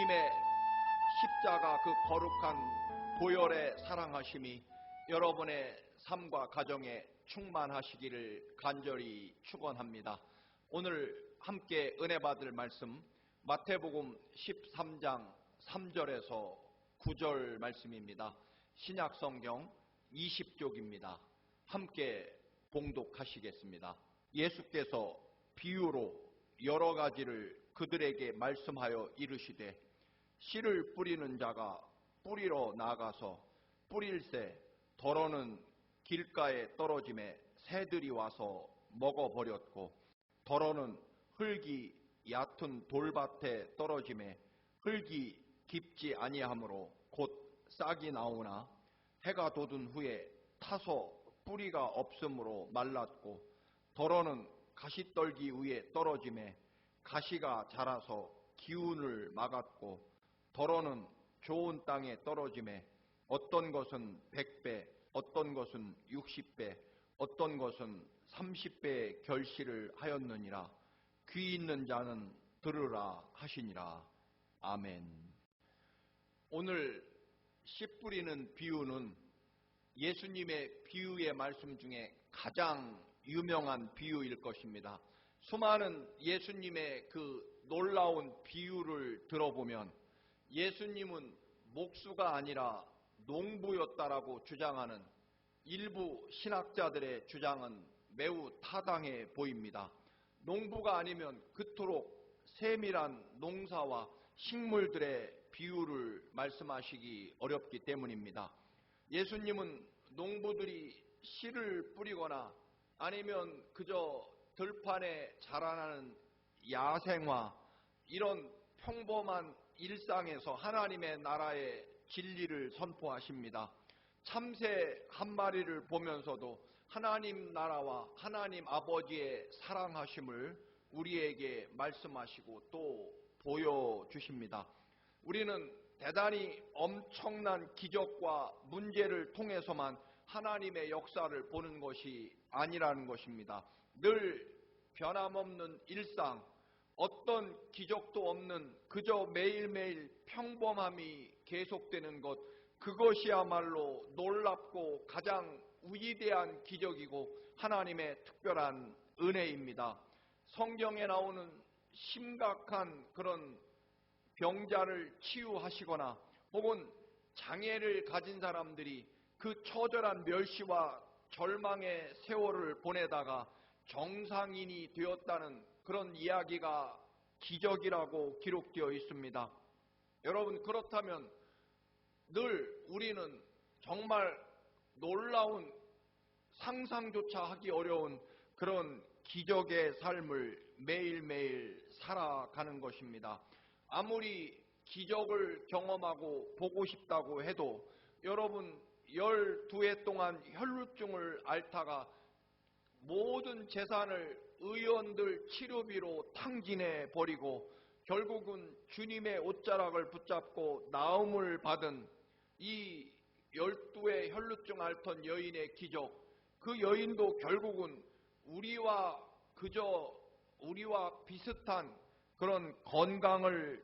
주님의 십자가 그 거룩한 보혈의 사랑하심이 여러분의 삶과 가정에 충만하시기를 간절히 축원합니다. 오늘 함께 은혜 받을 말씀 마태복음 13장 3절에서 9절 말씀입니다. 신약성경 20쪽입니다. 함께 봉독하시겠습니다. 예수께서 비유로 여러 가지를 그들에게 말씀하여 이르시되 씨를 뿌리는 자가 뿌리러 나가서 뿌릴새 더러는 길가에 떨어짐에 새들이 와서 먹어버렸고 더러는 흙이 얕은 돌밭에 떨어짐에 흙이 깊지 아니하므로 곧 싹이 나오나 해가 돋은 후에 타서 뿌리가 없으므로 말랐고 더러는 가시떨기 위에 떨어짐에 가시가 자라서 기운을 막았고 더러는 좋은 땅에 떨어짐에 어떤 것은 100배, 어떤 것은 60배, 어떤 것은 30배의 결실을 하였느니라. 귀 있는 자는 들으라 하시니라. 아멘. 오늘 씨 뿌리는 비유는 예수님의 비유의 말씀 중에 가장 유명한 비유일 것입니다. 수많은 예수님의 그 놀라운 비유를 들어보면 예수님은 목수가 아니라 농부였다라고 주장하는 일부 신학자들의 주장은 매우 타당해 보입니다. 농부가 아니면 그토록 세밀한 농사와 식물들의 비유를 말씀하시기 어렵기 때문입니다. 예수님은 농부들이 씨를 뿌리거나 아니면 그저 들판에 자라나는 야생화 이런 평범한 일상에서 하나님의 나라의 진리를 선포하십니다. 참새 한 마리를 보면서도 하나님 나라와 하나님 아버지의 사랑하심을 우리에게 말씀하시고 또 보여주십니다. 우리는 대단히 엄청난 기적과 문제를 통해서만 하나님의 역사를 보는 것이 아니라는 것입니다. 늘 변함없는 일상, 어떤 기적도 없는 그저 매일매일 평범함이 계속되는 것, 그것이야말로 놀랍고 가장 위대한 기적이고 하나님의 특별한 은혜입니다. 성경에 나오는 심각한 그런 병자를 치유하시거나 혹은 장애를 가진 사람들이 그 처절한 멸시와 절망의 세월을 보내다가 정상인이 되었다는 그런 이야기가 기적이라고 기록되어 있습니다. 여러분, 그렇다면 늘 우리는 정말 놀라운 상상조차 하기 어려운 그런 기적의 삶을 매일매일 살아가는 것입니다. 아무리 기적을 경험하고 보고 싶다고 해도 여러분 12해 동안 혈루증을 앓다가 모든 재산을 의원들 치료비로 탕진해 버리고 결국은 주님의 옷자락을 붙잡고 나음을 받은 이 12의 혈루증 앓던 여인의 기적, 그 여인도 결국은 우리와 비슷한 그런 건강을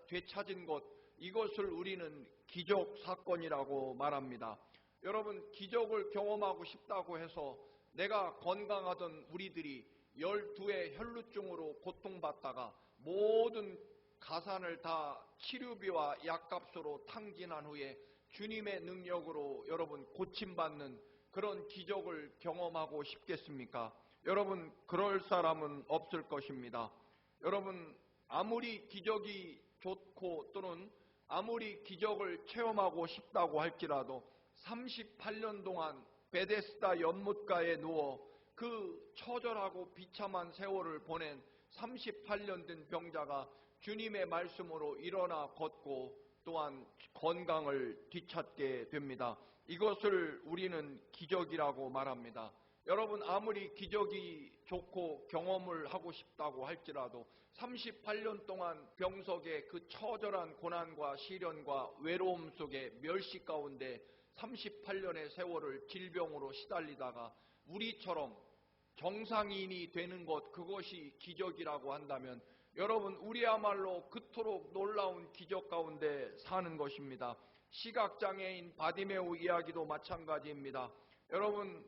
되찾은 것, 이것을 우리는 기적 사건이라고 말합니다. 여러분, 기적을 경험하고 싶다고 해서 내가 건강하던 우리들이 12의 혈루증으로 고통받다가 모든 가산을 다 치료비와 약값으로 탕진한 후에 주님의 능력으로 여러분 고침받는 그런 기적을 경험하고 싶겠습니까? 여러분, 그럴 사람은 없을 것입니다. 여러분, 아무리 기적이 좋고 또는 아무리 기적을 체험하고 싶다고 할지라도 38년 동안 베데스다 연못가에 누워 그 처절하고 비참한 세월을 보낸 38년 된 병자가 주님의 말씀으로 일어나 걷고 또한 건강을 되찾게 됩니다. 이것을 우리는 기적이라고 말합니다. 여러분, 아무리 기적이 좋고 경험을 하고 싶다고 할지라도 38년 동안 병석의 그 처절한 고난과 시련과 외로움 속에 멸시 가운데 38년의 세월을 질병으로 시달리다가 우리처럼 정상인이 되는 것, 그것이 기적이라고 한다면 여러분, 우리야말로 그토록 놀라운 기적 가운데 사는 것입니다. 시각장애인 바디메오 이야기도 마찬가지입니다. 여러분,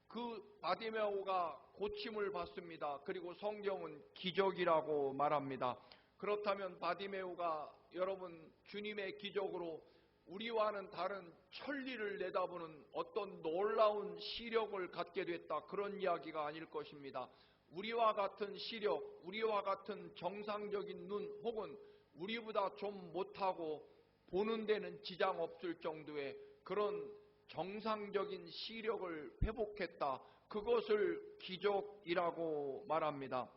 그 바디메오가 고침을 받습니다. 그리고 성경은 기적이라고 말합니다. 그렇다면 바디메오가 여러분 주님의 기적으로 우리와는 다른 천리를 내다보는 어떤 놀라운 시력을 갖게 됐다, 그런 이야기가 아닐 것입니다. 우리와 같은 시력, 우리와 같은 정상적인 눈, 혹은 우리보다 좀 못하고 보는 데는 지장 없을 정도의 그런 정상적인 시력을 회복했다, 그것을 기적이라고 말합니다.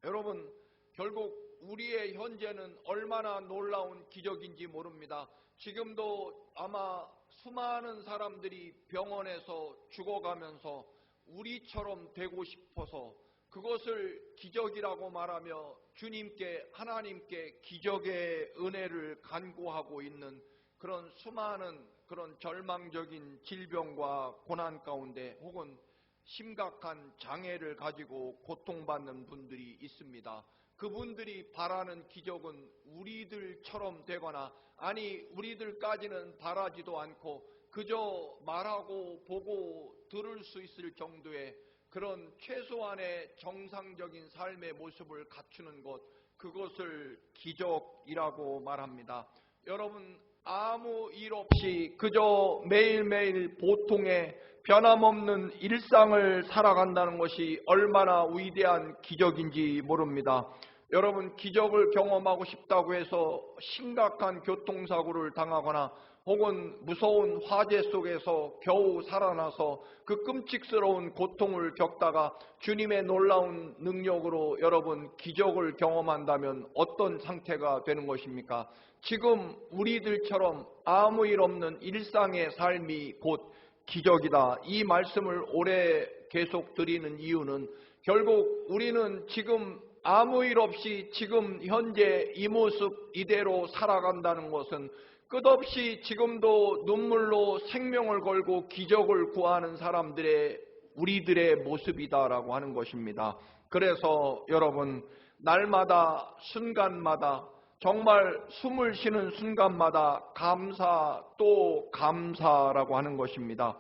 여러분, 결국 우리의 현재는 얼마나 놀라운 기적인지 모릅니다. 지금도 아마 수많은 사람들이 병원에서 죽어가면서 우리처럼 되고 싶어서 그것을 기적이라고 말하며 주님께, 하나님께 기적의 은혜를 간구하고 있는 그런 수많은 그런 절망적인 질병과 고난 가운데 혹은 심각한 장애를 가지고 고통받는 분들이 있습니다. 그분들이 바라는 기적은 우리들처럼 되거나, 아니 우리들까지는 바라지도 않고 그저 말하고 보고 들을 수 있을 정도의 그런 최소한의 정상적인 삶의 모습을 갖추는 것, 그것을 기적이라고 말합니다. 여러분, 아무 일 없이 그저 매일매일 보통의 변함없는 일상을 살아간다는 것이 얼마나 위대한 기적인지 모릅니다. 여러분, 기적을 경험하고 싶다고 해서 심각한 교통사고를 당하거나 혹은 무서운 화재 속에서 겨우 살아나서 그 끔찍스러운 고통을 겪다가 주님의 놀라운 능력으로 여러분 기적을 경험한다면 어떤 상태가 되는 것입니까? 지금 우리들처럼 아무 일 없는 일상의 삶이 곧 기적이다, 이 말씀을 오래 계속 드리는 이유는 결국 우리는 지금 아무 일 없이 지금 현재 이 모습 이대로 살아간다는 것은 끝없이 지금도 눈물로 생명을 걸고 기적을 구하는 사람들의, 우리들의 모습이다라고 하는 것입니다. 그래서 여러분, 날마다 순간마다, 정말 숨을 쉬는 순간마다 감사 또 감사라고 하는 것입니다.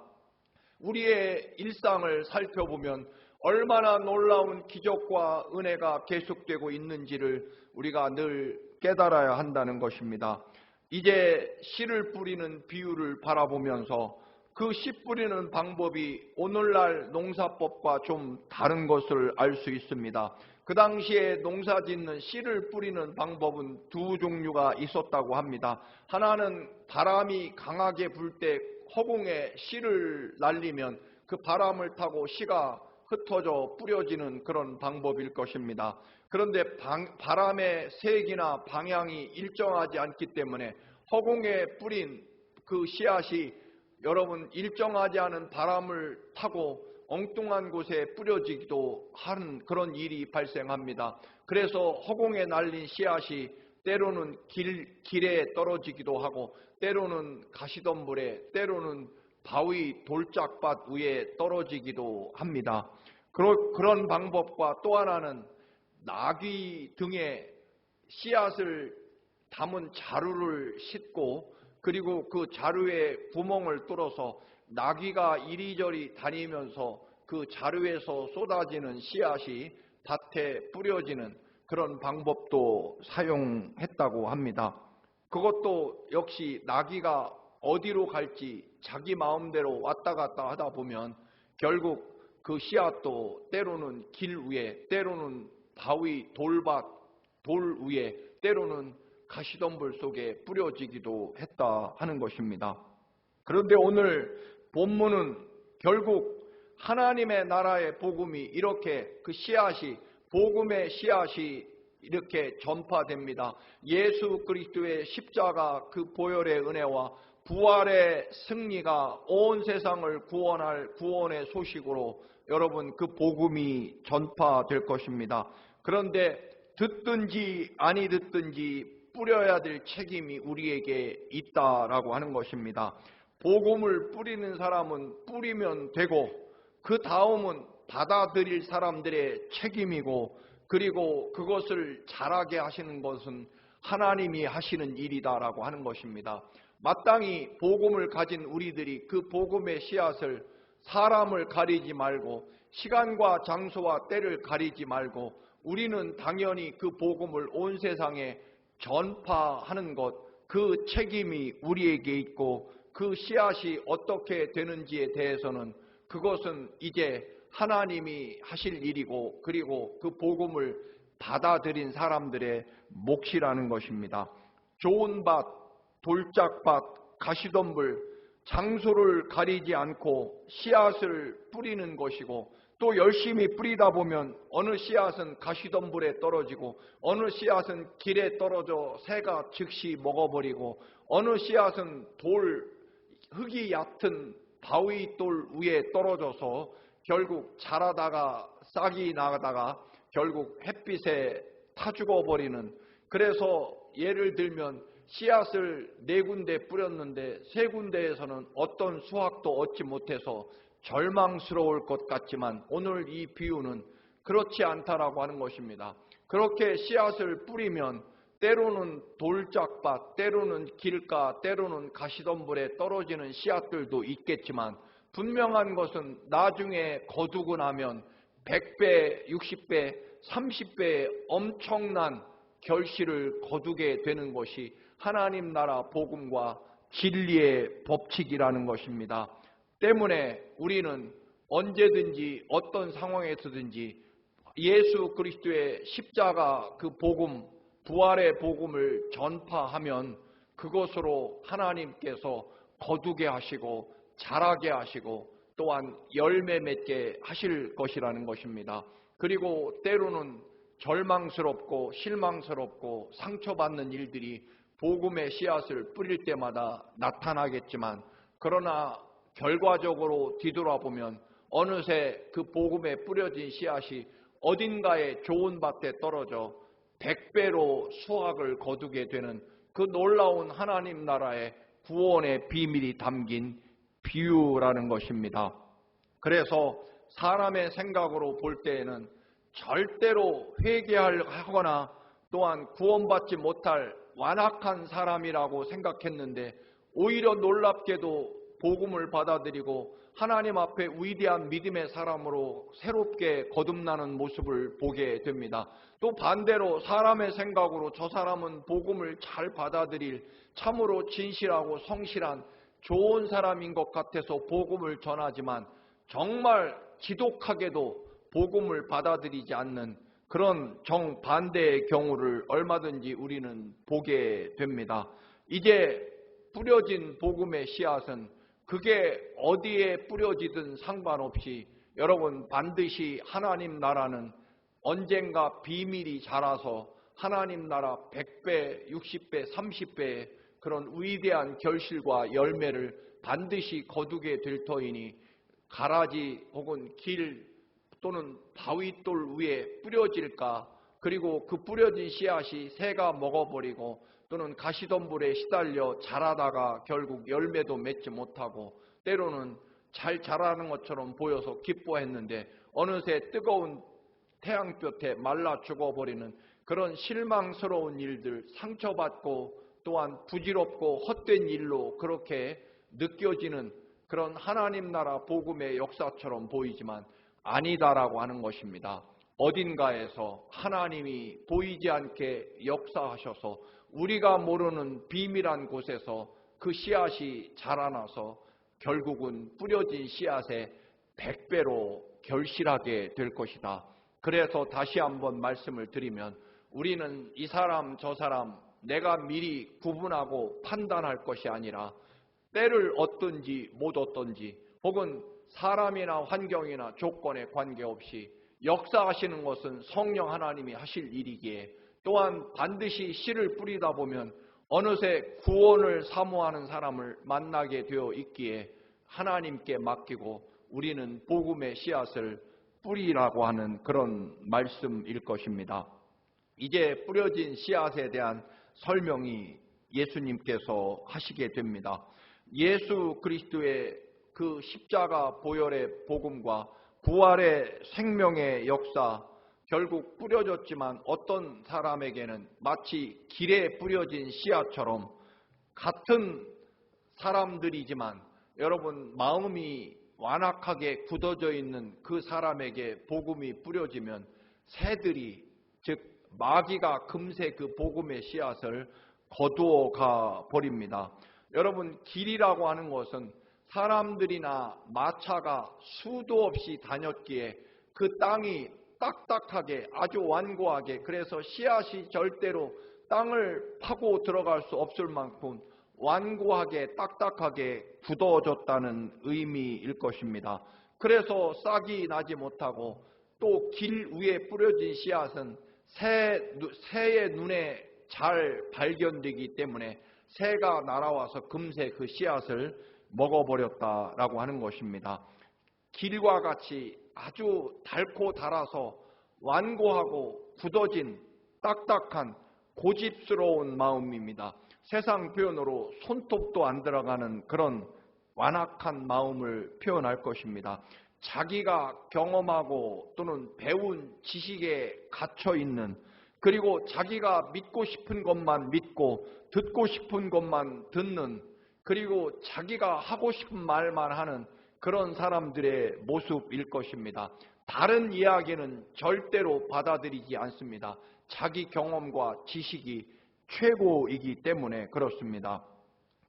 우리의 일상을 살펴보면 얼마나 놀라운 기적과 은혜가 계속되고 있는지를 우리가 늘 깨달아야 한다는 것입니다. 이제 씨를 뿌리는 비유를 바라보면서 그 씨 뿌리는 방법이 오늘날 농사법과 좀 다른 것을 알 수 있습니다. 그 당시에 농사 짓는 씨를 뿌리는 방법은 두 종류가 있었다고 합니다. 하나는 바람이 강하게 불 때 허공에 씨를 날리면 그 바람을 타고 씨가 흩어져 뿌려지는 그런 방법일 것입니다. 그런데 바람의 색이나 방향이 일정하지 않기 때문에 허공에 뿌린 그 씨앗이 여러분 일정하지 않은 바람을 타고 엉뚱한 곳에 뿌려지기도 하는 그런 일이 발생합니다. 그래서 허공에 날린 씨앗이 때로는 길에 떨어지기도 하고, 때로는 가시덤불에, 때로는 바위 돌짝밭 위에 떨어지기도 합니다. 그런 방법과 또 하나는 나귀 등에 씨앗을 담은 자루를 싣고, 그리고 그 자루에 구멍을 뚫어서 나귀가 이리저리 다니면서 그 자루에서 쏟아지는 씨앗이 밭에 뿌려지는 그런 방법도 사용했다고 합니다. 그것도 역시 나귀가 어디로 갈지 자기 마음대로 왔다 갔다 하다 보면 결국 그 씨앗도 때로는 길 위에, 때로는 바위 돌밭 돌 위에, 때로는 가시덤불 속에 뿌려지기도 했다 하는 것입니다. 그런데 오늘 본문은 결국 하나님의 나라의 복음이 이렇게 그 씨앗이, 복음의 씨앗이 이렇게 전파됩니다. 예수 그리스도의 십자가 그 보혈의 은혜와 부활의 승리가 온 세상을 구원할 구원의 소식으로 여러분 그 복음이 전파될 것입니다. 그런데 듣든지 아니 듣든지 뿌려야 될 책임이 우리에게 있다라고 하는 것입니다. 복음을 뿌리는 사람은 뿌리면 되고 그 다음은 받아들일 사람들의 책임이고, 그리고 그것을 자라게 하시는 것은 하나님이 하시는 일이다라고 하는 것입니다. 마땅히 복음을 가진 우리들이 그 복음의 씨앗을 사람을 가리지 말고 시간과 장소와 때를 가리지 말고 우리는 당연히 그 복음을 온 세상에 전파하는 것, 그 책임이 우리에게 있고 그 씨앗이 어떻게 되는지에 대해서는 그것은 이제 하나님이 하실 일이고 그리고 그 복음을 받아들인 사람들의 몫이라는 것입니다. 좋은 밭, 돌짝밭, 가시덤불, 장소를 가리지 않고 씨앗을 뿌리는 것이고 또 열심히 뿌리다 보면 어느 씨앗은 가시덤불에 떨어지고 어느 씨앗은 길에 떨어져 새가 즉시 먹어버리고 어느 씨앗은 흙이 얕은 바위돌 위에 떨어져서 결국 자라다가 싹이 나다가 결국 햇빛에 타 죽어버리는, 그래서 예를 들면 씨앗을 4군데 뿌렸는데 3군데에서는 어떤 수확도 얻지 못해서 절망스러울 것 같지만 오늘 이 비유는 그렇지 않다라고 하는 것입니다. 그렇게 씨앗을 뿌리면 때로는 돌짝밭, 때로는 길가, 때로는 가시덤불에 떨어지는 씨앗들도 있겠지만 분명한 것은 나중에 거두고 나면 100배, 60배, 30배의 엄청난 결실을 거두게 되는 것이 하나님 나라 복음과 진리의 법칙이라는 것입니다. 때문에 우리는 언제든지 어떤 상황에서든지 예수 그리스도의 십자가 그 복음, 부활의 복음을 전파하면 그것으로 하나님께서 거두게 하시고 자라게 하시고 또한 열매 맺게 하실 것이라는 것입니다. 그리고 때로는 절망스럽고 실망스럽고 상처받는 일들이 복음의 씨앗을 뿌릴 때마다 나타나겠지만 그러나 결과적으로 뒤돌아보면 어느새 그 복음에 뿌려진 씨앗이 어딘가에 좋은 밭에 떨어져 100배로 수확을 거두게 되는 그 놀라운 하나님 나라의 구원의 비밀이 담긴 비유라는 것입니다. 그래서 사람의 생각으로 볼 때에는 절대로 회개하거나 또한 구원받지 못할 완악한 사람이라고 생각했는데 오히려 놀랍게도 복음을 받아들이고 하나님 앞에 위대한 믿음의 사람으로 새롭게 거듭나는 모습을 보게 됩니다. 또 반대로 사람의 생각으로 저 사람은 복음을 잘 받아들일 참으로 진실하고 성실한 좋은 사람인 것 같아서 복음을 전하지만 정말 지독하게도 복음을 받아들이지 않는 그런 정반대의 경우를 얼마든지 우리는 보게 됩니다. 이제 뿌려진 복음의 씨앗은 그게 어디에 뿌려지든 상관없이 여러분 반드시 하나님 나라는 언젠가 비밀이 자라서 하나님 나라 100배, 60배, 30배의 그런 위대한 결실과 열매를 반드시 거두게 될 터이니 가라지 혹은 길 또는 바위돌 위에 뿌려질까, 그리고 그 뿌려진 씨앗이 새가 먹어버리고 또는 가시덤불에 시달려 자라다가 결국 열매도 맺지 못하고 때로는 잘 자라는 것처럼 보여서 기뻐했는데 어느새 뜨거운 태양볕에 말라 죽어버리는 그런 실망스러운 일들, 상처받고 또한 부질없고 헛된 일로 그렇게 느껴지는 그런 하나님 나라 복음의 역사처럼 보이지만 아니다라고 하는 것입니다. 어딘가에서 하나님이 보이지 않게 역사하셔서 우리가 모르는 비밀한 곳에서 그 씨앗이 자라나서 결국은 뿌려진 씨앗의 100배로 결실하게 될 것이다. 그래서 다시 한번 말씀을 드리면 우리는 이 사람 저 사람 내가 미리 구분하고 판단할 것이 아니라 때를 얻든지 못 얻든지 혹은 사람이나 환경이나 조건에 관계없이 역사하시는 것은 성령 하나님이 하실 일이기에 또한 반드시 씨를 뿌리다 보면 어느새 구원을 사모하는 사람을 만나게 되어 있기에 하나님께 맡기고 우리는 복음의 씨앗을 뿌리라고 하는 그런 말씀일 것입니다. 이제 뿌려진 씨앗에 대한 설명이 예수님께서 하시게 됩니다. 예수 그리스도의 그 십자가 보혈의 복음과 부활의 생명의 역사, 결국 뿌려졌지만 어떤 사람에게는 마치 길에 뿌려진 씨앗처럼 같은 사람들이지만 여러분 마음이 완악하게 굳어져 있는 그 사람에게 복음이 뿌려지면 새들이 즉 마귀가 금세 그 복음의 씨앗을 거두어 가 버립니다. 여러분 길이라고 하는 것은 사람들이나 마차가 수도 없이 다녔기에 그 땅이 딱딱하게 아주 완고하게 그래서 씨앗이 절대로 땅을 파고 들어갈 수 없을 만큼 완고하게 딱딱하게 굳어졌다는 의미일 것입니다. 그래서 싹이 나지 못하고 또 길 위에 뿌려진 씨앗은 새의 눈에 잘 발견되기 때문에 새가 날아와서 금세 그 씨앗을 먹어버렸다라고 하는 것입니다. 길과 같이 아주 달고 달아서 완고하고 굳어진 딱딱한 고집스러운 마음입니다. 세상 표현으로 손톱도 안 들어가는 그런 완악한 마음을 표현할 것입니다. 자기가 경험하고 또는 배운 지식에 갇혀 있는 그리고 자기가 믿고 싶은 것만 믿고 듣고 싶은 것만 듣는 그리고 자기가 하고 싶은 말만 하는 그런 사람들의 모습일 것입니다. 다른 이야기는 절대로 받아들이지 않습니다. 자기 경험과 지식이 최고이기 때문에 그렇습니다.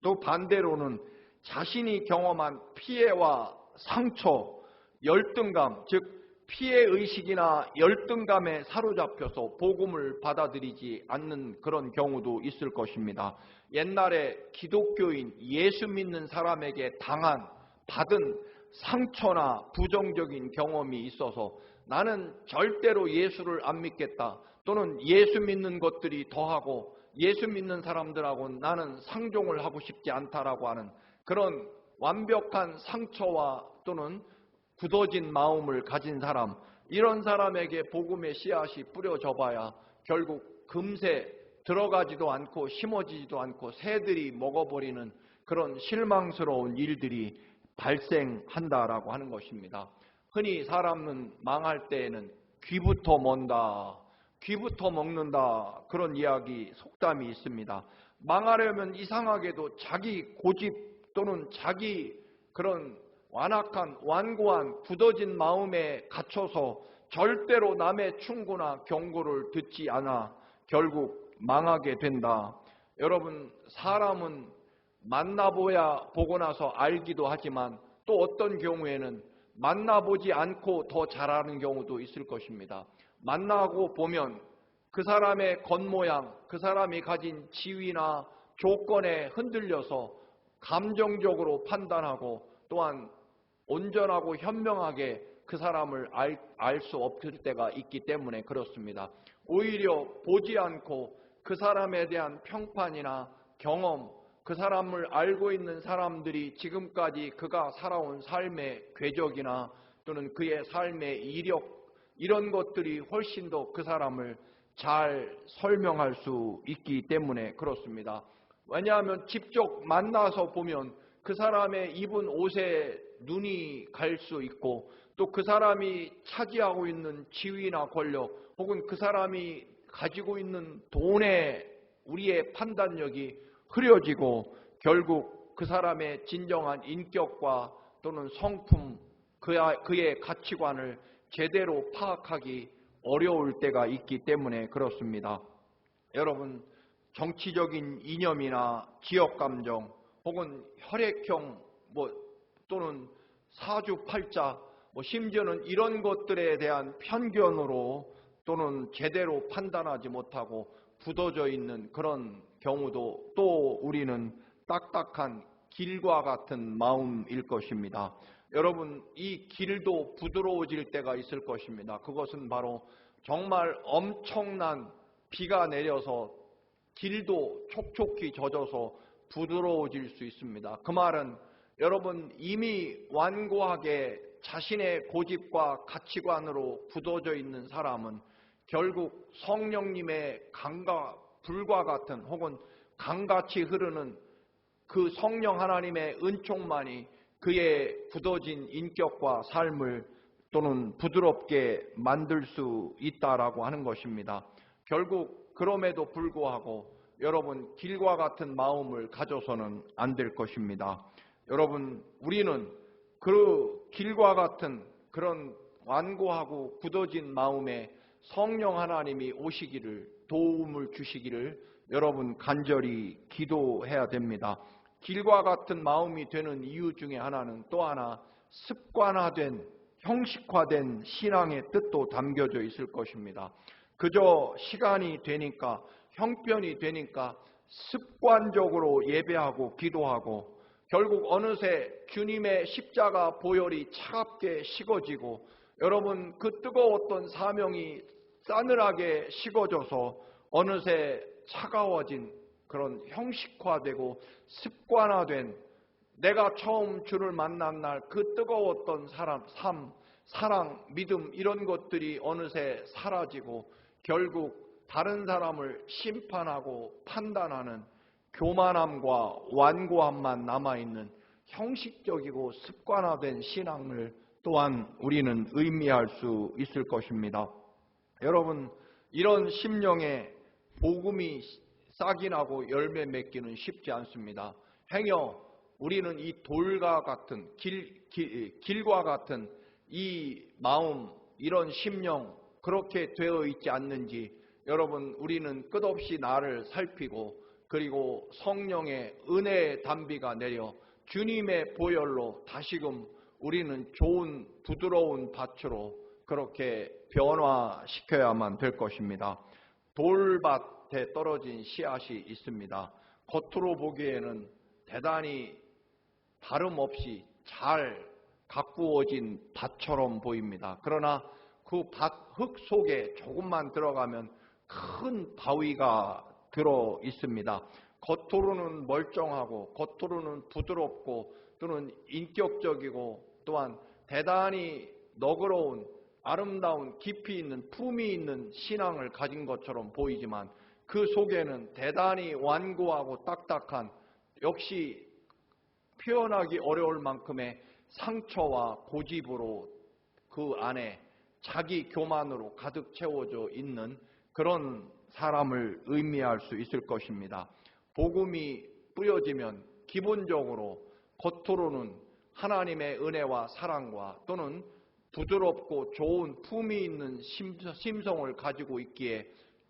또 반대로는 자신이 경험한 피해와 상처, 열등감, 즉 피해의식이나 열등감에 사로잡혀서 복음을 받아들이지 않는 그런 경우도 있을 것입니다. 옛날에 기독교인 예수 믿는 사람에게 받은 상처나 부정적인 경험이 있어서 나는 절대로 예수를 안 믿겠다 또는 예수 믿는 것들이 더하고 예수 믿는 사람들하고 나는 상종을 하고 싶지 않다라고 하는 그런 완벽한 상처와 또는 굳어진 마음을 가진 사람, 이런 사람에게 복음의 씨앗이 뿌려져 봐야 결국 금세 들어가지도 않고 심어지지도 않고 새들이 먹어버리는 그런 실망스러운 일들이 발생한다라고 하는 것입니다. 흔히 사람은 망할 때에는 귀부터 먼다, 귀부터 먹는다 그런 이야기 속담이 있습니다. 망하려면 이상하게도 자기 고집 또는 자기 그런 완악한 완고한 굳어진 마음에 갇혀서 절대로 남의 충고나 경고를 듣지 않아 결국 망하게 된다. 여러분 사람은 만나보야 보고 나서 알기도 하지만 또 어떤 경우에는 만나보지 않고 더 잘하는 경우도 있을 것입니다. 만나고 보면 그 사람의 겉모양, 그 사람이 가진 지위나 조건에 흔들려서 감정적으로 판단하고 또한 온전하고 현명하게 그 사람을 알 수 없을 때가 있기 때문에 그렇습니다. 오히려 보지 않고 그 사람에 대한 평판이나 경험, 그 사람을 알고 있는 사람들이 지금까지 그가 살아온 삶의 궤적이나 또는 그의 삶의 이력 이런 것들이 훨씬 더 그 사람을 잘 설명할 수 있기 때문에 그렇습니다. 왜냐하면 직접 만나서 보면 그 사람의 입은 옷에 눈이 갈 수 있고 또 그 사람이 차지하고 있는 지위나 권력 혹은 그 사람이 가지고 있는 돈에 우리의 판단력이 흐려지고 결국 그 사람의 진정한 인격과 또는 성품, 그의 가치관을 제대로 파악하기 어려울 때가 있기 때문에 그렇습니다. 여러분 정치적인 이념이나 지역감정 혹은 혈액형 또는 사주팔자 심지어는 이런 것들에 대한 편견으로 또는 제대로 판단하지 못하고 굳어져 있는 그런 경우도 또 우리는 딱딱한 길과 같은 마음일 것입니다. 여러분 이 길도 부드러워질 때가 있을 것입니다. 그것은 바로 정말 엄청난 비가 내려서 길도 촉촉히 젖어서 부드러워질 수 있습니다. 그 말은 여러분 이미 완고하게 자신의 고집과 가치관으로 굳어져 있는 사람은 결국 성령님의 강과 불과 같은 혹은 강같이 흐르는 그 성령 하나님의 은총만이 그의 굳어진 인격과 삶을 또는 부드럽게 만들 수 있다라고 하는 것입니다. 결국 그럼에도 불구하고 여러분 길과 같은 마음을 가져서는 안 될 것입니다. 여러분 우리는 그 길과 같은 그런 완고하고 굳어진 마음에 성령 하나님이 오시기를 도움을 주시기를 여러분 간절히 기도해야 됩니다. 길과 같은 마음이 되는 이유 중에 하나는 또 하나 습관화된 형식화된 신앙의 뜻도 담겨져 있을 것입니다. 그저 시간이 되니까 형편이 되니까 습관적으로 예배하고 기도하고 결국 어느새 주님의 십자가 보혈이 차갑게 식어지고 여러분 그 뜨거웠던 사명이 싸늘하게 식어져서 어느새 차가워진 그런 형식화되고 습관화된 내가 처음 주를 만난 날 그 뜨거웠던 사랑, 믿음 이런 것들이 어느새 사라지고 결국 다른 사람을 심판하고 판단하는 교만함과 완고함만 남아있는 형식적이고 습관화된 신앙을 또한 우리는 의미할 수 있을 것입니다. 여러분 이런 심령에 복음이 싹이 나고 열매 맺기는 쉽지 않습니다. 행여 우리는 이 돌과 같은 길과 같은 이 마음 이런 심령 그렇게 되어 있지 않는지 여러분 우리는 끝없이 나를 살피고 그리고 성령의 은혜의 단비가 내려 주님의 보혈로 다시금 우리는 좋은 부드러운 밭으로 그렇게 변화시켜야만 될 것입니다. 돌밭에 떨어진 씨앗이 있습니다. 겉으로 보기에는 대단히 다름없이 잘 가꾸어진 밭처럼 보입니다. 그러나 그 흙 속에 조금만 들어가면 큰 바위가 들어 있습니다. 겉으로는 멀쩡하고 겉으로는 부드럽고 또는 인격적이고 또한 대단히 너그러운 아름다운 깊이 있는 품이 있는 신앙을 가진 것처럼 보이지만 그 속에는 대단히 완고하고 딱딱한 역시 표현하기 어려울 만큼의 상처와 고집으로 그 안에 자기 교만으로 가득 채워져 있는 그런 사람을 의미할 수 있을 것입니다. 복음이 뿌려지면 기본적으로 겉으로는 하나님의 은혜와 사랑과 또는 부드럽고 좋은 품이 있는 심성을 가지고 있기에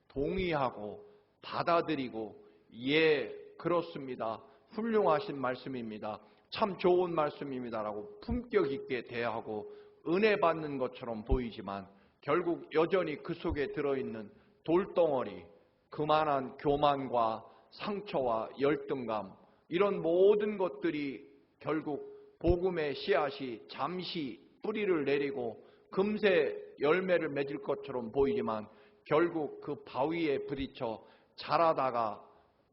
동의하고 받아들이고 예 그렇습니다. 훌륭하신 말씀입니다. 참 좋은 말씀입니다라고 품격 있게 대하고 은혜 받는 것처럼 보이지만 결국 여전히 그 속에 들어있는 돌덩어리, 그만한 교만과 상처와 열등감 이런 모든 것들이 결국 복음의 씨앗이 잠시 뿌리를 내리고 금세 열매를 맺을 것처럼 보이지만 결국 그 바위에 부딪혀 자라다가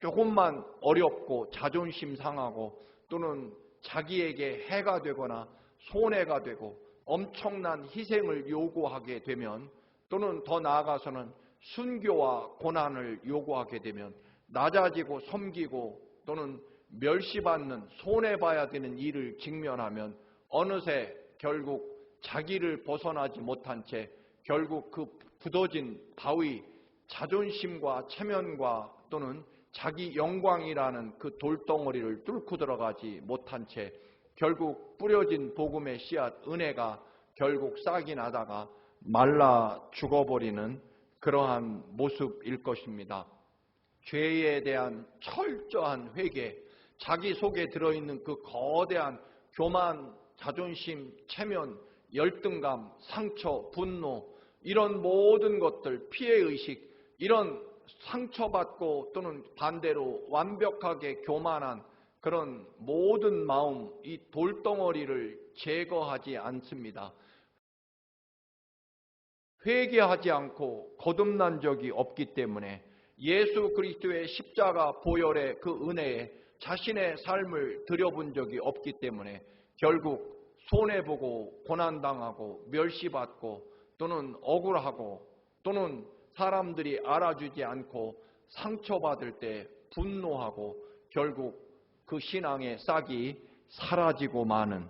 조금만 어렵고 자존심 상하고 또는 자기에게 해가 되거나 손해가 되고 엄청난 희생을 요구하게 되면 또는 더 나아가서는 순교와 고난을 요구하게 되면 낮아지고 섬기고 또는 멸시받는 손해봐야 되는 일을 직면하면 어느새 결국 자기를 벗어나지 못한 채 결국 그 굳어진 바위 자존심과 체면과 또는 자기 영광이라는 그 돌덩어리를 뚫고 들어가지 못한 채 결국 뿌려진 복음의 씨앗 은혜가 결국 싹이 나다가 말라 죽어버리는 그러한 모습일 것입니다. 죄에 대한 철저한 회개, 자기 속에 들어있는 그 거대한 교만, 자존심, 체면, 열등감, 상처, 분노 이런 모든 것들, 피해의식 이런 상처받고 또는 반대로 완벽하게 교만한 그런 모든 마음, 이 돌덩어리를 제거하지 않습니다. 회개하지 않고 거듭난 적이 없기 때문에 예수 그리스도의 십자가 보혈의 그 은혜에 자신의 삶을 들여본 적이 없기 때문에 결국 손해보고 고난당하고 멸시받고 또는 억울하고 또는 사람들이 알아주지 않고 상처받을 때 분노하고 결국 그 신앙의 싹이 사라지고 마는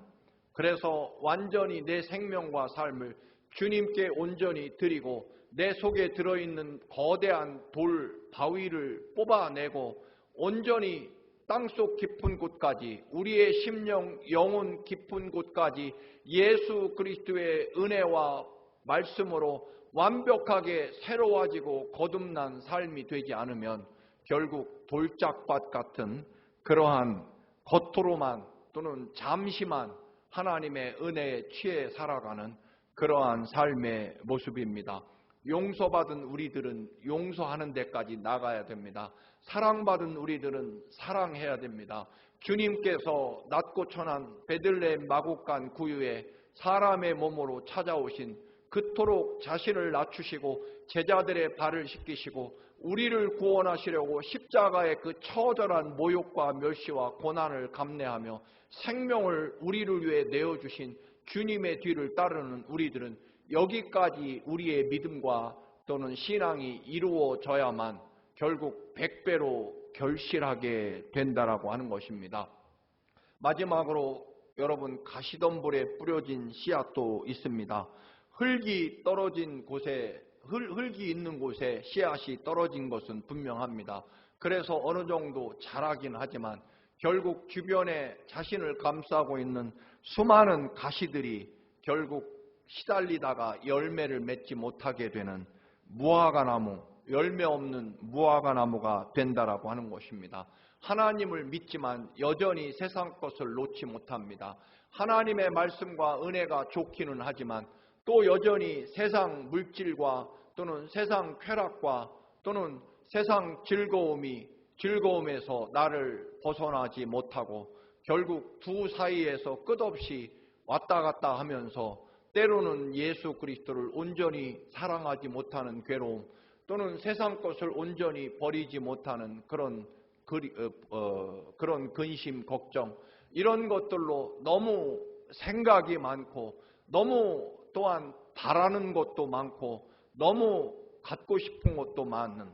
그래서 완전히 내 생명과 삶을 주님께 온전히 드리고 내 속에 들어있는 거대한 돌 바위를 뽑아내고 온전히 땅속 깊은 곳까지, 우리의 심령 영혼 깊은 곳까지 예수 그리스도의 은혜와 말씀으로 완벽하게 새로워지고 거듭난 삶이 되지 않으면 결국 돌짝밭 같은 그러한 겉으로만 또는 잠시만 하나님의 은혜에 취해 살아가는 그러한 삶의 모습입니다. 용서받은 우리들은 용서하는 데까지 나가야 됩니다. 사랑받은 우리들은 사랑해야 됩니다. 주님께서 낮고 천한 베들레헴 마국간 구유에 사람의 몸으로 찾아오신, 그토록 자신을 낮추시고 제자들의 발을 씻기시고 우리를 구원하시려고 십자가의 그 처절한 모욕과 멸시와 고난을 감내하며 생명을 우리를 위해 내어주신 주님의 뒤를 따르는 우리들은 여기까지 우리의 믿음과 또는 신앙이 이루어져야만 결국 100배로 결실하게 된다라고 하는 것입니다. 마지막으로 여러분, 가시덤불에 뿌려진 씨앗도 있습니다. 흙이 떨어진 곳에, 흙이 있는 곳에 씨앗이 떨어진 것은 분명합니다. 그래서 어느 정도 자라긴 하지만 결국 주변에 자신을 감싸고 있는 수많은 가시들이 결국 시달리다가 열매를 맺지 못하게 되는 무화과나무, 열매 없는 무화과나무가 된다라고 하는 것입니다. 하나님을 믿지만 여전히 세상 것을 놓지 못합니다. 하나님의 말씀과 은혜가 좋기는 하지만 또 여전히 세상 물질과 또는 세상 쾌락과 또는 세상 즐거움에서 나를 벗어나지 못하고 결국 두 사이에서 끝없이 왔다 갔다 하면서 때로는 예수 그리스도를 온전히 사랑하지 못하는 괴로움, 또는 세상 것을 온전히 버리지 못하는 그런 근심, 걱정, 이런 것들로 너무 생각이 많고 너무 또한 바라는 것도 많고 너무 갖고 싶은 것도 많은,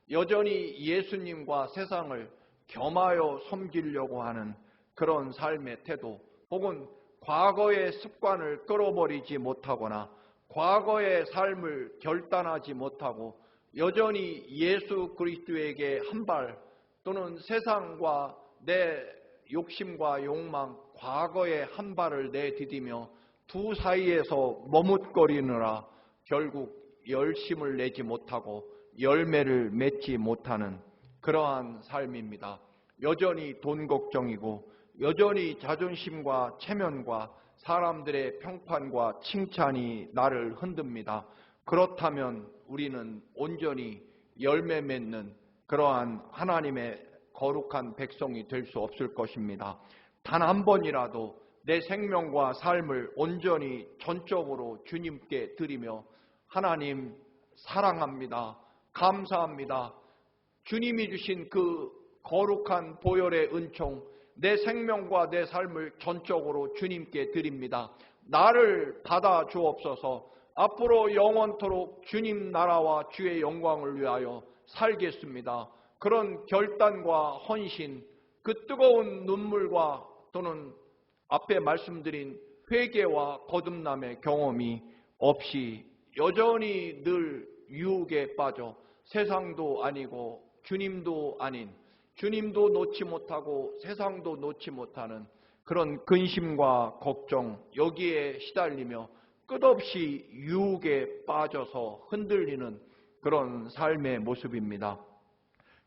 여전히 예수님과 세상을 겸하여 섬기려고 하는 그런 삶의 태도, 혹은 과거의 습관을 끌어버리지 못하거나 과거의 삶을 결단하지 못하고 여전히 예수 그리스도에게 한 발, 또는 세상과 내 욕심과 욕망, 과거에 한 발을 내디디며 두 사이에서 머뭇거리느라 결국 열심을 내지 못하고 열매를 맺지 못하는 그러한 삶입니다. 여전히 돈 걱정이고 여전히 자존심과 체면과 사람들의 평판과 칭찬이 나를 흔듭니다. 그렇다면 우리는 온전히 열매 맺는 그러한 하나님의 거룩한 백성이 될 수 없을 것입니다. 단 한 번이라도 내 생명과 삶을 온전히 전적으로 주님께 드리며 하나님 사랑합니다. 감사합니다. 주님이 주신 그 거룩한 보혈의 은총, 내 생명과 내 삶을 전적으로 주님께 드립니다. 나를 받아 주옵소서. 앞으로 영원토록 주님 나라와 주의 영광을 위하여 살겠습니다. 그런 결단과 헌신, 그 뜨거운 눈물과 또는 앞에 말씀드린 회개와 거듭남의 경험이 없이 여전히 늘 유혹에 빠져 세상도 아니고 주님도 아닌, 주님도 놓지 못하고 세상도 놓지 못하는 그런 근심과 걱정, 여기에 시달리며 끝없이 유혹에 빠져서 흔들리는 그런 삶의 모습입니다.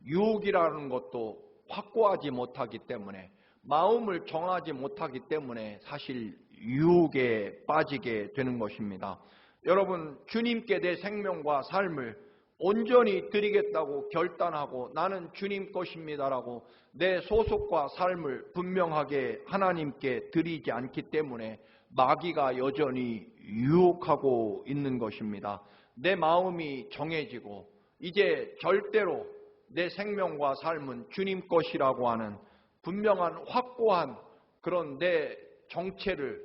유혹이라는 것도 확고하지 못하기 때문에, 마음을 정하지 못하기 때문에 사실 유혹에 빠지게 되는 것입니다. 여러분, 주님께 내 생명과 삶을 온전히 드리겠다고 결단하고 나는 주님 것입니다라고 내 소속과 삶을 분명하게 하나님께 드리지 않기 때문에 마귀가 여전히 유혹하고 있는 것입니다. 내 마음이 정해지고 이제 절대로 내 생명과 삶은 주님 것이라고 하는 분명한 확고한 그런 내 정체를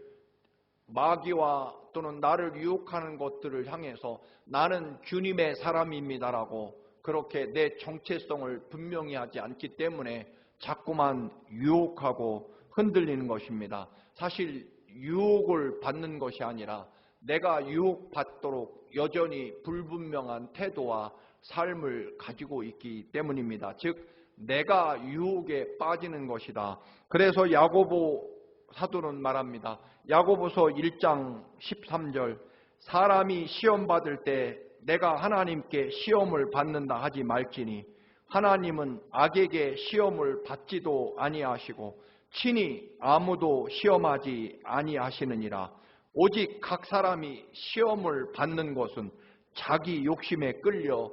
마귀와 또는 나를 유혹하는 것들을 향해서 나는 주님의 사람입니다라고 그렇게 내 정체성을 분명히 하지 않기 때문에 자꾸만 유혹하고 흔들리는 것입니다. 사실 유혹을 받는 것이 아니라 내가 유혹받도록 여전히 불분명한 태도와 삶을 가지고 있기 때문입니다. 즉 내가 유혹에 빠지는 것이다. 그래서 야고보 사도는 말합니다. 야고보서 1장 13절 사람이 시험 받을 때 내가 하나님께 시험을 받는다 하지 말지니 하나님은 악에게 시험을 받지도 아니하시고 친히 아무도 시험하지 아니하시느니라. 오직 각 사람이 시험을 받는 것은 자기 욕심에 끌려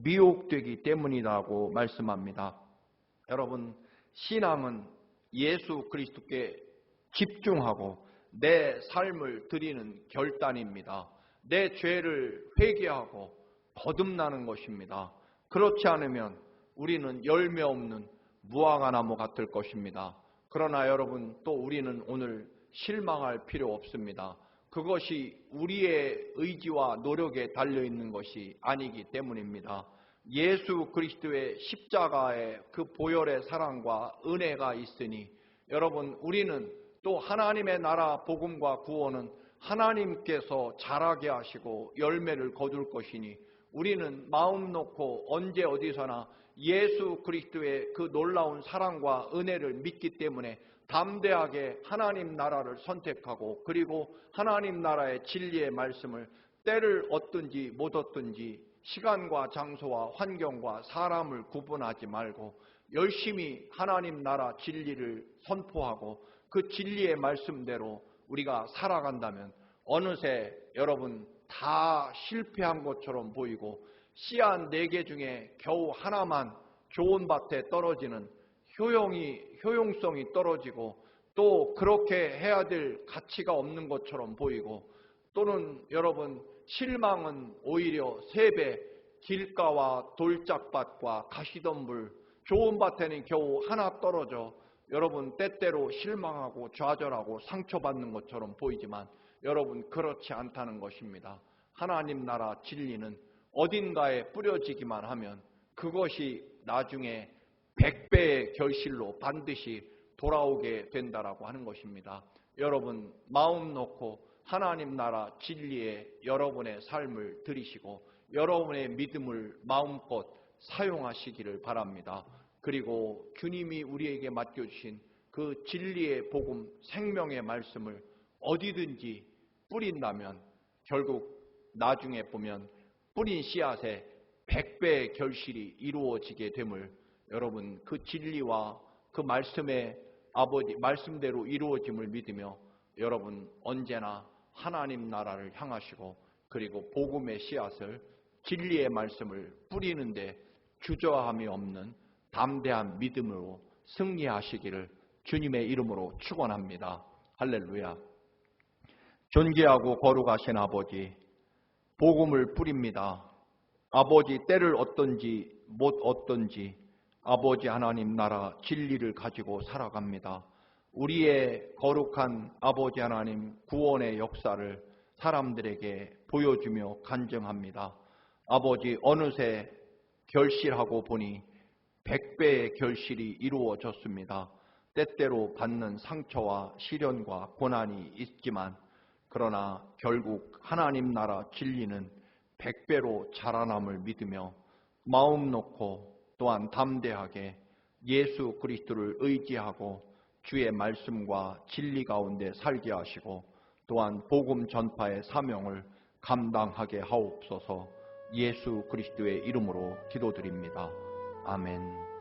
미혹되기 때문이라고 말씀합니다. 여러분, 신앙은 예수 그리스도께 집중하고 내 삶을 드리는 결단입니다. 내 죄를 회개하고 거듭나는 것입니다. 그렇지 않으면 우리는 열매 없는 무화과나무 같을 것입니다. 그러나 여러분, 또 우리는 오늘 실망할 필요 없습니다. 그것이 우리의 의지와 노력에 달려있는 것이 아니기 때문입니다. 예수 그리스도의 십자가의 그 보혈의 사랑과 은혜가 있으니 여러분, 우리는 또 하나님의 나라 복음과 구원은 하나님께서 자라게 하시고 열매를 거둘 것이니 우리는 마음 놓고 언제 어디서나 예수 그리스도의 그 놀라운 사랑과 은혜를 믿기 때문에 담대하게 하나님 나라를 선택하고 그리고 하나님 나라의 진리의 말씀을 때를 얻든지 못 얻든지 시간과 장소와 환경과 사람을 구분하지 말고 열심히 하나님 나라 진리를 선포하고 그 진리의 말씀대로 우리가 살아간다면 어느새 여러분 다 실패한 것처럼 보이고 씨앗 4개 중에 겨우 하나만 좋은 밭에 떨어지는 효용성이 떨어지고 또 그렇게 해야 될 가치가 없는 것처럼 보이고 또는 여러분 실망은 오히려 3배 길가와 돌짝밭과 가시덤불 좋은 밭에는 겨우 하나 떨어져 여러분 때때로 실망하고 좌절하고 상처받는 것처럼 보이지만 여러분 그렇지 않다는 것입니다. 하나님 나라 진리는 어딘가에 뿌려지기만 하면 그것이 나중에 100배의 결실로 반드시 돌아오게 된다라고 하는 것입니다. 여러분 마음 놓고 하나님 나라 진리에 여러분의 삶을 들이시고 여러분의 믿음을 마음껏 사용하시기를 바랍니다. 그리고 주님이 우리에게 맡겨주신 그 진리의 복음 생명의 말씀을 어디든지 뿌린다면 결국 나중에 보면 뿌린 씨앗에 100배의 결실이 이루어지게 됨을 여러분 그 진리와 그 말씀의 아버지 말씀대로 이루어짐을 믿으며 여러분 언제나 하나님 나라를 향하시고 그리고 복음의 씨앗을 진리의 말씀을 뿌리는데 주저함이 없는 담대한 믿음으로 승리하시기를 주님의 이름으로 축원합니다. 할렐루야. 존귀하고 거룩하신 아버지, 복음을 뿌립니다. 아버지 때를 얻든지 못 얻든지 아버지 하나님 나라 진리를 가지고 살아갑니다. 우리의 거룩한 아버지 하나님 구원의 역사를 사람들에게 보여주며 간증합니다. 아버지 어느새 결실하고 보니 100배의 결실이 이루어졌습니다. 때때로 받는 상처와 시련과 고난이 있지만 그러나 결국 하나님 나라 진리는 100배로 자라남을 믿으며 마음 놓고 또한 담대하게 예수 그리스도를 의지하고 주의 말씀과 진리 가운데 살게 하시고 또한 복음 전파의 사명을 감당하게 하옵소서. 예수 그리스도의 이름으로 기도드립니다. 아멘.